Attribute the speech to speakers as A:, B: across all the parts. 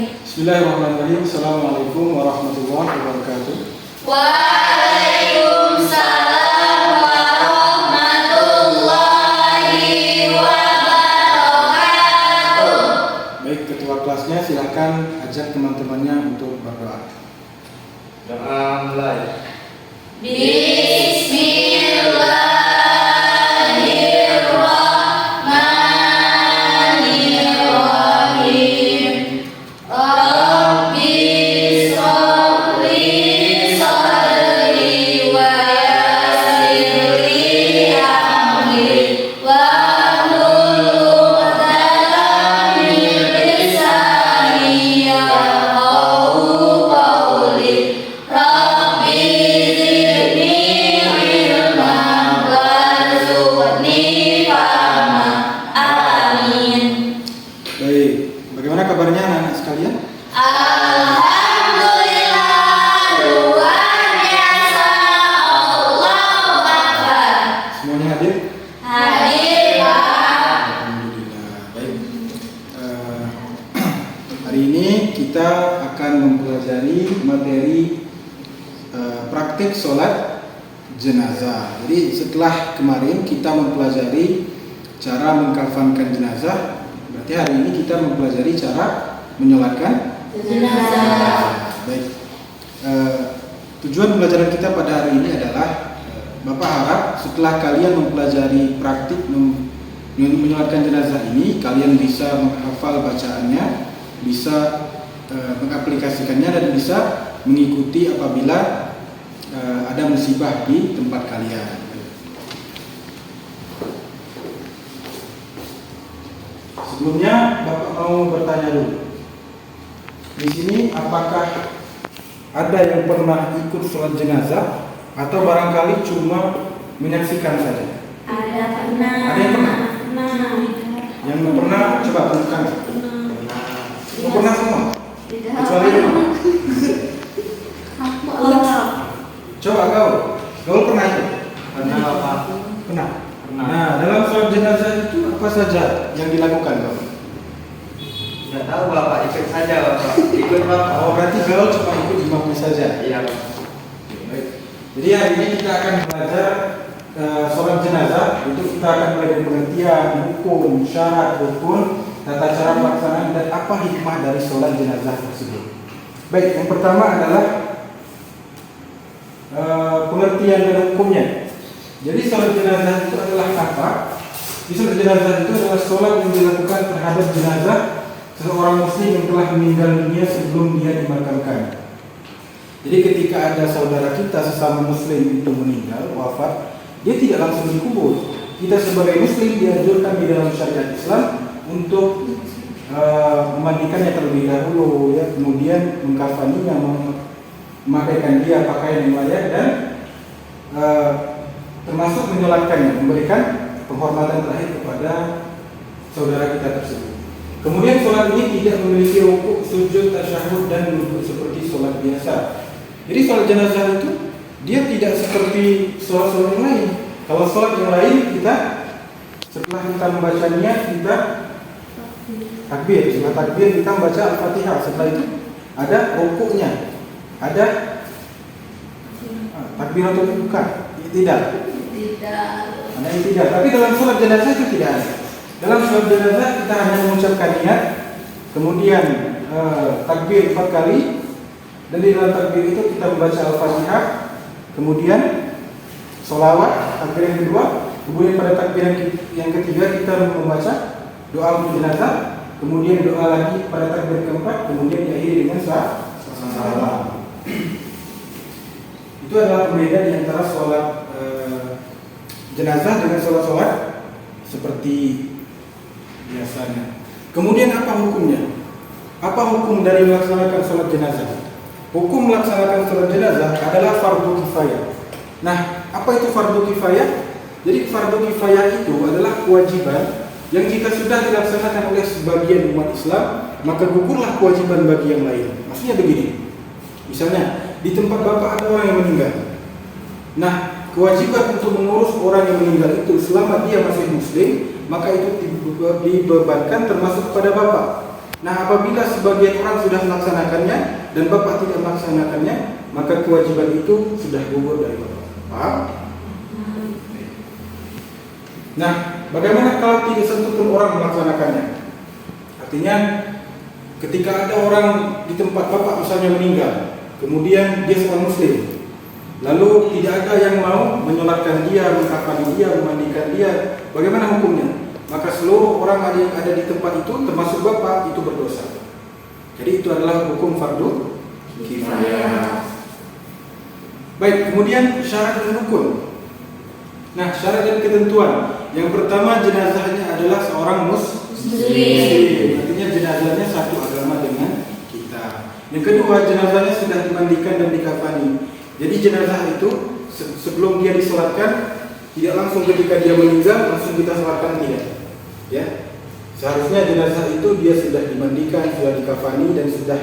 A: Bismillahirrahmanirrahim. Assalamualaikum warahmatullahi wabarakatuh.
B: Waalaikumsalam warahmatullahi wabarakatuh.
A: Baik, ketua kelasnya silakan ajak teman-temannya untuk berdoa.
C: Doa mulai.
B: Bismillahirrahmanirrahim. Rabbi sholli sholli wa yassir li amri wahlul 'uqdatam min lisani yafqahu qawli. Rabbi zidni ilman warzuqni fahma. Amin.
A: Baik, bagaimana kabarnya anak-anak sekalian?
B: Alhamdulillah, luar biasa. Allahu Akbar.
A: Semuanya hadir?
B: Hadir, Pak.
A: Alhamdulillah. Baik. Hari ini kita akan mempelajari materi praktik sholat jenazah. Jadi setelah kemarin kita mempelajari cara mengkafankan jenazah, berarti hari ini kita mempelajari cara menyolatkan
B: Jenazah.
A: Baik. Tujuan pembelajaran kita pada hari ini adalah Bapak harap setelah kalian mempelajari praktik menyolatkan jenazah ini, kalian bisa menghafal bacaannya, bisa mengaplikasikannya dan bisa mengikuti apabila ada musibah di tempat kalian. Sebelumnya Bapak mau bertanya dulu. Di sini apakah ada yang pernah ikut sholat jenazah atau barangkali cuma menyaksikan saja?
B: Ada pernah.
A: Ada yang pernah? Yang belum pernah coba tunjukkan. Belum pernah semua? Kecuali rumah. Coba kau pernah ikut?
C: Pernah Bapak?
A: Pernah.
C: Pernah.
A: Nah, dalam sholat jenazah itu apa saja yang dilakukan kau?
C: Tidak tahu Bapak, ikut saja Bapak. Ikut Bapak.
A: Oh, berarti kau cuma ikut imamnya saja.
C: Iya Bapak.
A: Baik. Jadi hari ini kita akan belajar sholat jenazah. Itu kita akan belajar pengertian, hukum, syarat, rukun, tata cara pelaksanaan dan apa hikmah dari sholat jenazah tersebut. Baik, yang pertama adalah pengertian dan hukumnya. Jadi sholat jenazah itu adalah apa? Sholat jenazah itu adalah sholat yang dilakukan terhadap jenazah seorang muslim yang telah meninggal dunia sebelum dia dimakamkan. Jadi ketika ada saudara kita sesama muslim itu meninggal, wafat, dia tidak langsung dikubur. Kita sebagai muslim dianjurkan di dalam syariat Islam untuk memandikannya terlebih dahulu, ya, kemudian mengkafaninya, memakaikan dia pakaian yang layak dan termasuk menyolatkannya, memberikan penghormatan terakhir kepada saudara kita tersebut. Kemudian sholat ini tidak memiliki rukuk, sujud, tasyahud dan duduk seperti sholat biasa. Jadi sholat jenazah itu dia tidak seperti sholat-sholat yang lain. Kalau sholat yang lain kita setelah kita membacanya kita takbir, setelah takbir kita membaca Al-Fatihah. Setelah itu ada rukuknya, ada takbiratul bukan, tidak. Ada yang tidak. Tapi dalam sholat jenazah itu tidak ada. Dalam sholat jenazah kita hanya mengucapkan niat, kemudian takbir 4 kali, dan di dalam takbir itu kita membaca Al-Fatihah, kemudian sholawat, takbir yang kedua, kemudian pada takbir yang ketiga kita membaca doa untuk jenazah, kemudian doa lagi pada takbir keempat, kemudian diakhiri dengan salam. Itu adalah pembeda di antara sholat jenazah dengan sholat-sholat seperti biasanya. Kemudian apa hukumnya? Apa hukum dari melaksanakan sholat jenazah? Hukum melaksanakan sholat jenazah adalah fardu kifayah. Nah, apa itu fardu kifayah? Jadi fardu kifayah itu adalah kewajiban yang jika sudah dilaksanakan oleh sebagian umat Islam, maka gugurlah kewajiban bagi yang lain. Maksudnya begini. Misalnya, di tempat Bapak ada orang yang meninggal. Nah, kewajiban untuk mengurus orang yang meninggal itu selama dia masih muslim, maka itu dibebankan termasuk kepada bapak. Nah, apabila sebagian orang sudah melaksanakannya dan bapak tidak melaksanakannya, maka kewajiban itu sudah gugur dari bapak. Paham? Nah, bagaimana kalau tidak satu pun orang melaksanakannya? Artinya, ketika ada orang di tempat bapak misalnya meninggal, kemudian dia seorang muslim, lalu tidak ada yang mau menyolatkan dia, mengkafani dia, memandikan dia, bagaimana hukumnya? Maka seluruh orang yang ada di tempat itu, termasuk bapak, itu berdosa. Jadi itu adalah hukum fardu kifayah. Baik, kemudian syarat dan rukun. Nah, syarat dan ketentuan. Yang pertama, jenazahnya adalah seorang muslim. Artinya jenazahnya satu agama dengan kita. Yang kedua, jenazahnya sudah dimandikan dan dikafani. Jadi jenazah itu sebelum dia disolatkan, tidak langsung ketika dia meninggal langsung kita solatkan, tidak. Ya, seharusnya jenazah itu dia sudah dimandikan, sudah dikafani dan sudah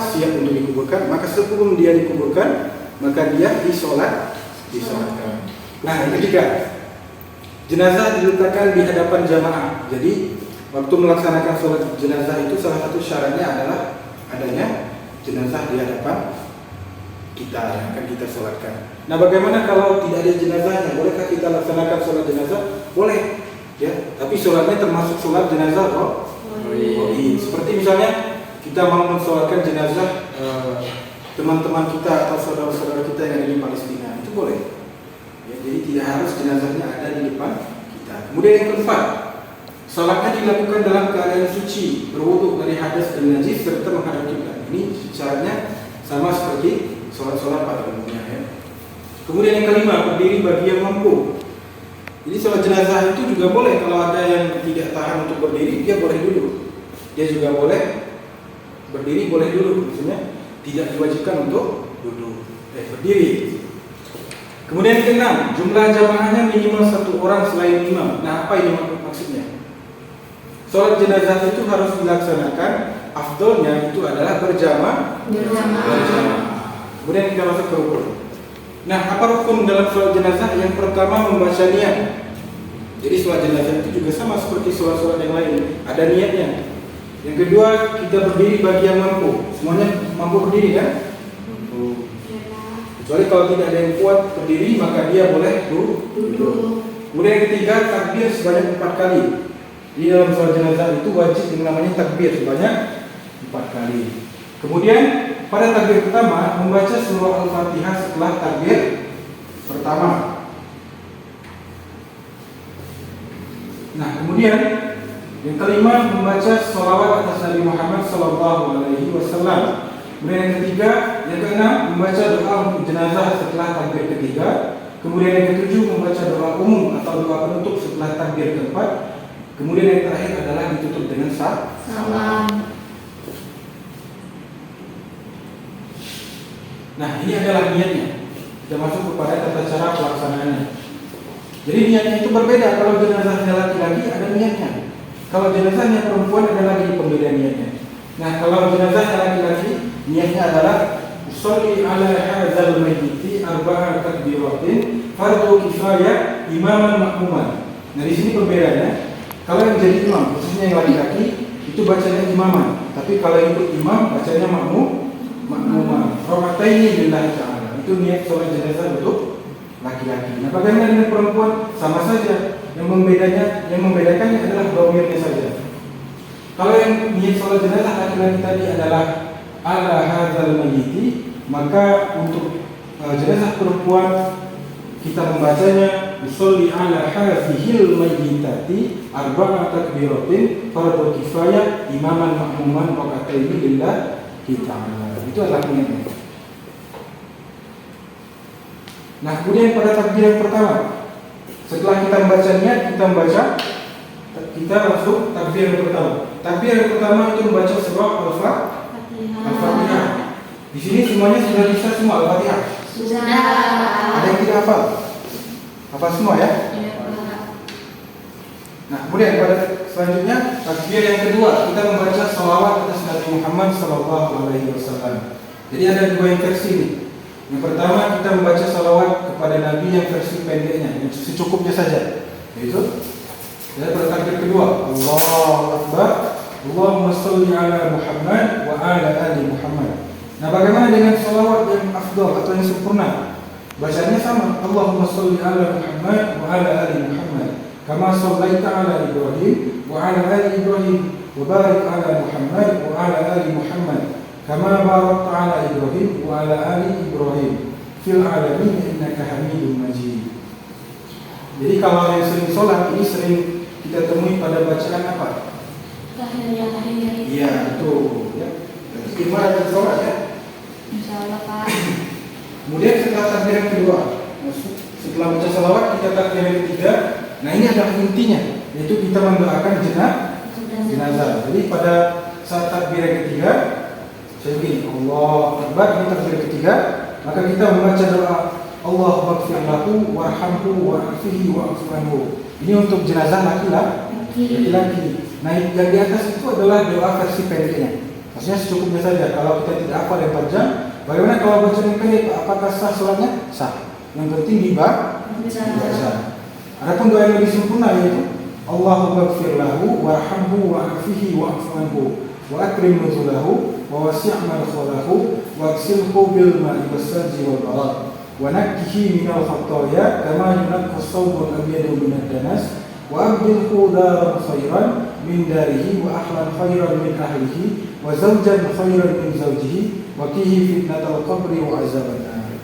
A: siap untuk dikuburkan. Maka sebelum dia dikuburkan, maka dia disolatkan. Nah, yang ketiga, jenazah diletakkan di hadapan jamaah. Jadi waktu melaksanakan sholat jenazah itu salah satu syaratnya adalah adanya jenazah di hadapan kita yang akan kita sholatkan. Nah, bagaimana kalau tidak ada jenazahnya? Bolehkah kita laksanakan sholat jenazah? Boleh. Ya, tapi sholatnya termasuk sholat jenazah seperti misalnya kita mau mensolatkan jenazah teman-teman kita atau saudara-saudara kita yang ada di Palestina, itu boleh. Ya, jadi tidak harus jenazahnya ada di depan kita. Kemudian yang keempat, sholatnya dilakukan dalam keadaan suci, berwudu dari hadas dan najis serta menghadap kiblat. Ini syaratnya sama seperti sholat-sholat pada umumnya. Ya. Kemudian yang kelima, berdiri bagi yang mampu. Jadi sholat jenazah itu juga boleh kalau ada yang tidak tahan untuk berdiri, dia boleh duduk. Dia juga boleh berdiri, boleh duduk. Maksudnya tidak diwajibkan untuk duduk, berdiri. Kemudian yang keenam, jumlah jamaahnya minimal satu orang selain imam. Nah, apa ini maksudnya? Sholat jenazah itu harus dilaksanakan, afdolnya itu adalah berjamaah. Kemudian kita masuk ke rukun. Nah, apa rukun dalam sholat jenazah? Yang pertama, membaca niat. Jadi sholat jenazah itu juga sama seperti sholat-sholat yang lain, ada niatnya. Yang kedua, kita berdiri bagi yang mampu. Semuanya mampu berdiri kan? Mampu. Kecuali kalau tidak ada yang kuat berdiri, maka dia boleh duduk. Kemudian yang ketiga, takbir sebanyak 4 kali. Di dalam sholat jenazah itu wajib yang namanya takbir sebanyak 4 kali. Kemudian pada takbir pertama membaca surah Al-Fatihah setelah takbir pertama. Nah, kemudian yang kelima membaca sholawat atas Nabi Muhammad SAW. Kemudian yang ketiga, yang keenam membaca doa untuk jenazah setelah takbir ketiga. Kemudian yang ketujuh membaca doa umum atau doa penutup setelah takbir keempat. Kemudian yang terakhir adalah ditutup dengan salam. Nah, ini adalah niatnya. Kita masuk kepada tata cara pelaksanaannya. Jadi niatnya itu berbeda. Kalau jenazahnya laki-laki ada niatnya. Kalau jenazahnya perempuan ada lagi pembeda niatnya. Nah, kalau jenazahnya laki-laki, niatnya adalah usolli ala hadzal mayyiti arba'a takbiratin fardhu kifayah imaman makmuman. Nah, di sini perbedaannya. Kalau yang jadi imam, khususnya yang laki-laki, itu bacanya imaman. Tapi kalau yang ikut imam, bacanya makmuman. Raka'ataini lillahi ta'ala. Itu niat sholat jenazah untuk laki-laki. Nah, bagaimana dengan perempuan? Sama saja. Yang membedakannya adalah dhamirnya saja. Kalau yang niat sholat jenazah laki-laki tadi adalah ala hadzal mayyiti, maka untuk jenazah perempuan kita membacanya usolli ala hadzihil mayyitati arba'a takbiratin fardhu kifayah imaman makmuman raka'ataini lillahi ta'ala. Itu adalah niatnya. Nah, kemudian pada takbir yang pertama, setelah kita membaca niat, kita masuk takbir yang pertama. Takbir yang pertama itu membaca surah Al-Fatihah. Di sini semuanya sudah bisa semua Al-Fatihah.
B: Sudah.
A: Ada yang tidak hafal? Hafal semua ya? Nah, kemudian pada selanjutnya takbir yang kedua kita membaca sholawat atas Nabi Muhammad SAW. Jadi ada dua versi nih. Yang pertama kita membaca sholawat kepada Nabi yang versi pendeknya, yang secukupnya saja. Yaitu pada takbir kedua, Allahu Akbar, Allahumma salli ala Muhammad wa ala ali Muhammad. Nah, bagaimana dengan salawat yang afdal atau yang sempurna? Bacanya sama, Allahumma salli ala Muhammad wa ala ali Muhammad kama sallaita ala Ibrahim wa ala ali Ibrahim wa barik ala Muhammad wa ala ali Muhammad kama barakta ala Ibrahim wa ala ali Ibrahim fil alamin innaka Hamidum Majid. Jadi kalau yang sering sholat ini sering kita temui pada bacaan apa?
B: Tahiyat.
A: Iya, betul. Ya. Berarti gimana dengan sholat ya?
B: Insyaallah Pak.
A: Kemudian setelah takbir yang kedua, setelah baca salawat kita takbir yang ketiga. Nah, ini adalah intinya, yaitu kita mendoakan jenazah. Jadi pada saat takbir yang ketiga, saya begini, Allah Akbar, ini takbir yang ketiga, maka kita membaca doa Allah maghfir lahu warhamhu wa'afihi wa'fu anhu. Ini untuk jenazah laki-laki. Nah, yang di atas itu adalah doa versi pendeknya. Maksudnya secukupnya saja. Kalau kita tidak hafal yang panjang, bagaimana kalau baca yang pendek? Apakah sah sholatnya? Sah. Yang penting dibaca. Adapun doa yang lebih sempurna yaitu Allahumma ighfir lahu warhamhu wa'afihi wa'fu anhu wa akrim nuzulahu wa wasi' madkhalahu wa agsilhu bil ma'i was-salji wal barad wa nakkihi minal khataya kama yunakka as-sawbul abyadu minad danas wa abdilhu daran khairan min darihi wa ahlan khairan min ahlihi wa zawjan khairan min zawjihi wa qihi fitnatal qabri wa azaban nar.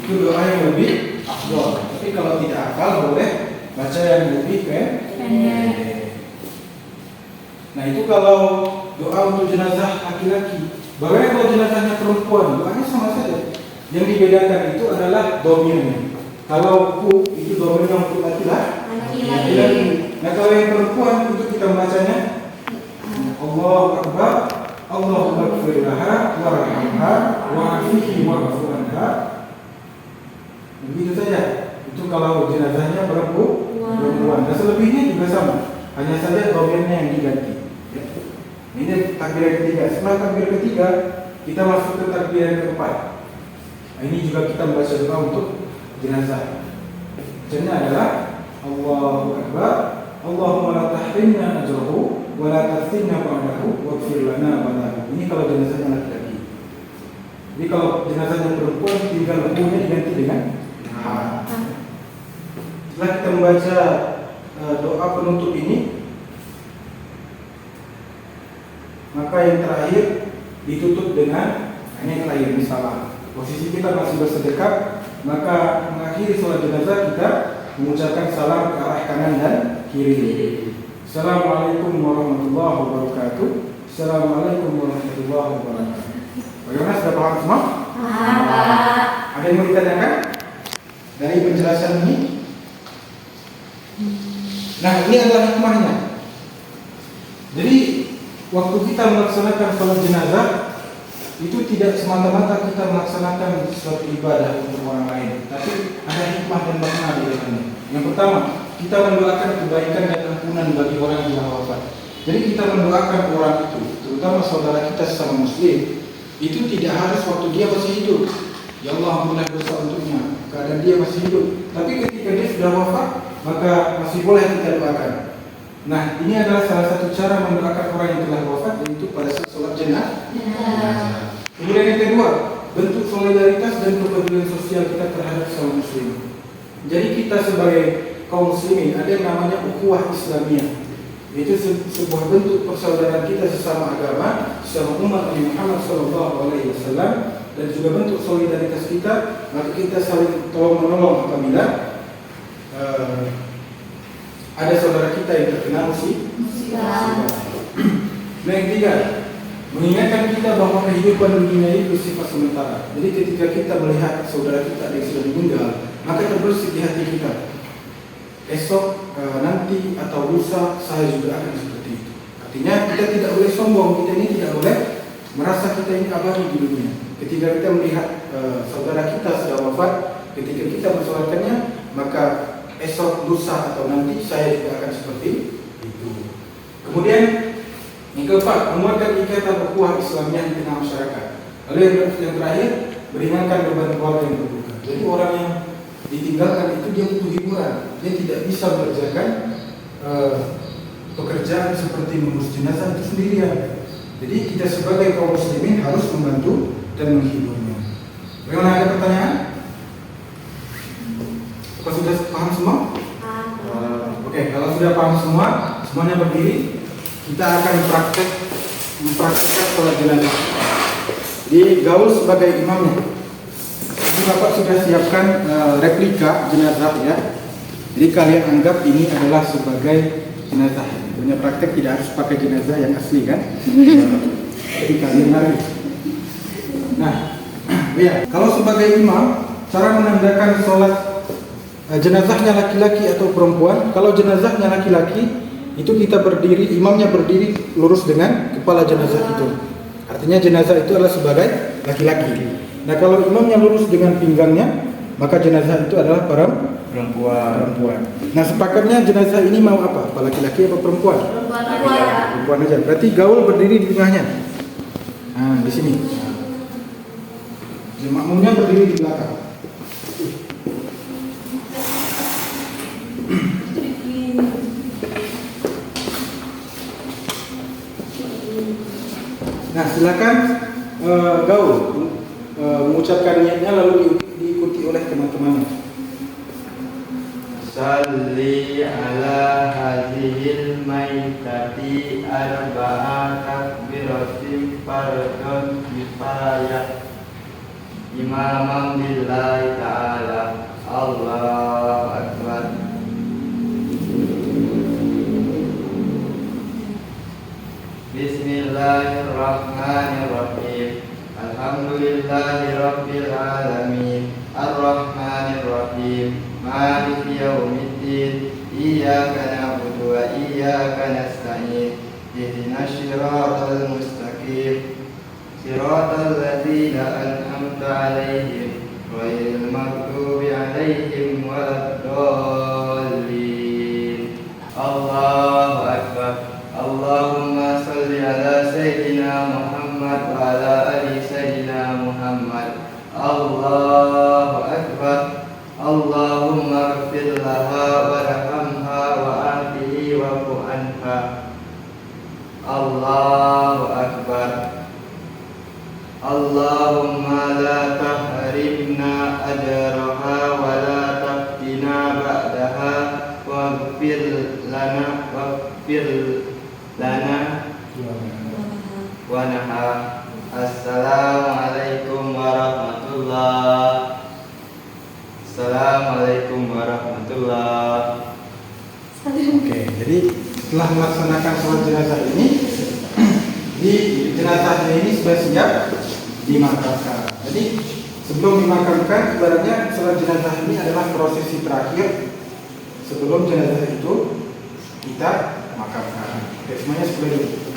A: Itu doa yang lebih afdal. Tapi kalau tidak hafal boleh baca yang lebih pendek. Nah, itu kalau doa untuk jenazah laki-laki. Bagaimana kalau jenazahnya perempuan? Doanya sama saja. Yang dibedakan itu adalah domirnya. Kalau ku itu domirnya untuk laki-laki. Nah, kalau yang perempuan itu kita membacanya Allahu Akbar, Allahumma ighfir laha warhamha wa'afihi wa'fu anha. Begitu saja. Itu kalau jenazahnya perempuan. Dan selebihnya juga sama. Hanya saja domirnya yang diganti. Ya. Ini takbir yang ketiga. Setelah takbir ketiga, kita masuk ke takbir yang keempat. Nah, ini juga kita membaca doa untuk jenazah. Bacanya adalah Allahu Akbar, Allahumma la tahrimna ajrahu wa la taftinna ba'dahu waghfir lana wa lahu. Ini kalau jenazahnya laki-laki. Jadi kalau jenazahnya perempuan tinggal hukumnya diganti dengan ha. Setelah kita membaca doa penutup ini, maka yang terakhir ditutup dengan yang terakhir misalnya posisi kita masih bersedekap, maka mengakhiri sholat jenazah kita mengucapkan salam ke arah kanan dan kiri. Assalamualaikum warahmatullahi wabarakatuh. Assalamualaikum warahmatullahi wabarakatuh. Bagaimana, sudah paham semua? Ada yang mau ditanyakan dari penjelasan ini? Nah, ini adalah hikmahnya. Jadi waktu kita melaksanakan sholat jenazah itu tidak semata-mata kita melaksanakan suatu ibadah untuk orang lain, tapi ada hikmah dan makna di dalamnya. Yang pertama, kita mendoakan kebaikan dan ampunan bagi orang yang telah wafat. Jadi kita mendoakan orang itu, terutama saudara kita sesama muslim, itu tidak harus waktu dia masih hidup. Ya Allah, ampunilah dosa untuknya, keadaan dia masih hidup. Tapi ketika dia sudah wafat, maka masih boleh kita doakan. Nah, ini adalah salah satu cara mendoakan orang yang telah wafat, yaitu pada saat sholat jenazah. Kemudian yang kedua, bentuk solidaritas dan kepedulian sosial kita terhadap sesama muslim. Jadi kita sebagai kaum muslimin ada yang namanya ukhuwah Islamiyah, yaitu sebuah bentuk persaudaraan kita sesama agama, sesama umat Nabi Muhammad SAW, dan juga bentuk solidaritas kita. Maka kita saling tolong menolong apabila ada saudara kita yang terkena musibah. Nah, yang ketiga, mengingatkan kita bahwa kehidupan dunia itu bersifat sementara. Jadi ketika kita melihat saudara kita yang sudah meninggal, maka terbersih di hati kita, esok, nanti atau lusa saya juga akan seperti itu. Artinya kita tidak boleh sombong, kita ini tidak boleh merasa kita ini abadi di dunia. Ketika kita melihat saudara kita sudah wafat, ketika kita mensolatkannya, maka esok, lusa atau nanti saya juga akan seperti itu. Kemudian yang keempat, menguatkan ikatan ukhuwah Islamiyah di tengah masyarakat. Lalu yang terakhir, meringankan beban keluarga yang berduka. Jadi orang yang ditinggalkan itu dia butuh hiburan, dia tidak bisa mengerjakan pekerjaan seperti mengurus jenazah itu sendirian. Jadi kita sebagai kaum muslimin harus membantu dan menghiburnya. Bagaimana, ada pertanyaan? Apa sudah paham semua? Oke, kalau sudah paham semua, semuanya berdiri. Kita akan mempraktekkan sholat jenazah. Di gaul sebagai imamnya. Jadi Bapak sudah siapkan replika jenazah ya. Jadi kalian anggap ini adalah sebagai jenazah. Punya praktek tidak harus pakai jenazah yang asli kan? Jadi kalian lari. Nah, ya, kalau sebagai imam, cara menandakan sholat jenazahnya laki-laki atau perempuan. Kalau jenazahnya laki-laki, itu kita berdiri, imamnya berdiri lurus dengan kepala jenazah itu. Artinya jenazah itu adalah sebagai laki-laki. Nah, kalau imamnya lurus dengan pinggangnya, maka jenazah itu adalah perempuan. Nah, sepakatnya jenazah ini mau apa? Laki-laki atau perempuan? Perempuan aja. Berarti gaul berdiri di tengahnya. Nah, di sini. Makmumnya berdiri di belakang. Nah, silakan gaul mengucapkan niatnya lalu diikuti oleh teman-temannya.
C: Salli ala hadhil maitati arba'a takbiratin fardun kifayah imaman billahi ta'ala. Allahu akbar. Bismillahirrahmanirrahim. Alhamdulillahi rabbil alamin. Ar-Rahmanir-Rahim. Maliki yaumiddin. Iyyaka na'budu wa iyyaka nasta'in. Ihdinas siratal mustaqim. Siratal ladzina an'amta 'alaihim ghairil maghdubi 'alaihim waladdallin. Allahu akbar. Allahumma salli ala sayyidina Muhammad wa ala ali sayyidina Muhammad. Allahu akbar. Allahumma ighfir laha warhamha wa afihi wa'fu anha. Allahu akbar. Allahumma la tahrimna ajraha wa la taftina ba'daha waghfir lana wa naha. Assalamualaikum warahmatullahi. Assalamualaikum warahmatullahi.
A: Oke, jadi setelah melaksanakan sholat jenazah ini, di jenazahnya ini sudah siap dimakamkan. Jadi sebelum dimakamkan, ibaratnya sholat jenazah ini adalah prosesi terakhir sebelum jenazah itu kita makamkan. Oke, semuanya sebelah dulu.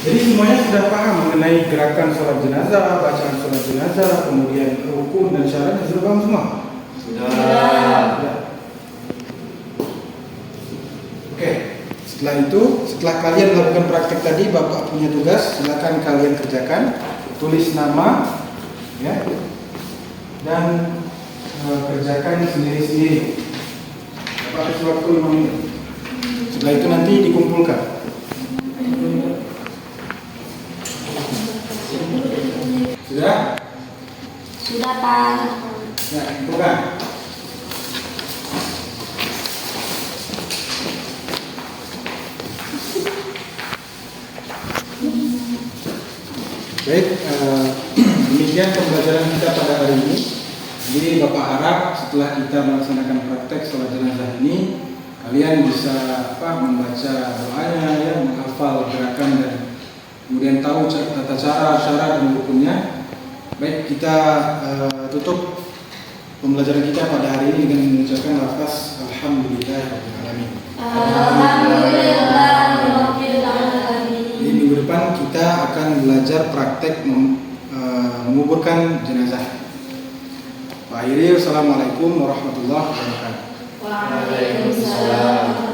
A: Jadi semuanya sudah paham mengenai gerakan sholat jenazah, bacaan sholat jenazah, kemudian rukun dan syaratnya sudah paham semua? Sudah. Oke, setelah itu, setelah kalian melakukan praktek tadi, Bapak punya tugas, silakan kalian kerjakan, tulis nama, ya, dan kerjakan sendiri-sendiri. Bapak kasih waktu 5 menit. Setelah itu nanti dikumpulkan. Sudah?
B: Sudah, Pak.
A: Nah, bukan. Baik, demikian pembelajaran kita pada hari ini. Jadi Bapak harap setelah kita melaksanakan praktek sholat jenazah ini, kalian bisa membaca doanya, ya, menghafal gerakan dan kemudian tahu tata cara, syarat dan rukunnya. Baik, kita tutup pembelajaran kita pada hari ini dengan mengucapkan lafaz Alhamdulillahirrahmanirrahim.
B: Alhamdulillahirrahmanirrahim.
A: Di minggu depan kita akan belajar praktek menguburkan jenazah. Pak akhiri, Assalamualaikum warahmatullahi wabarakatuh.
B: Waalaikumsalam.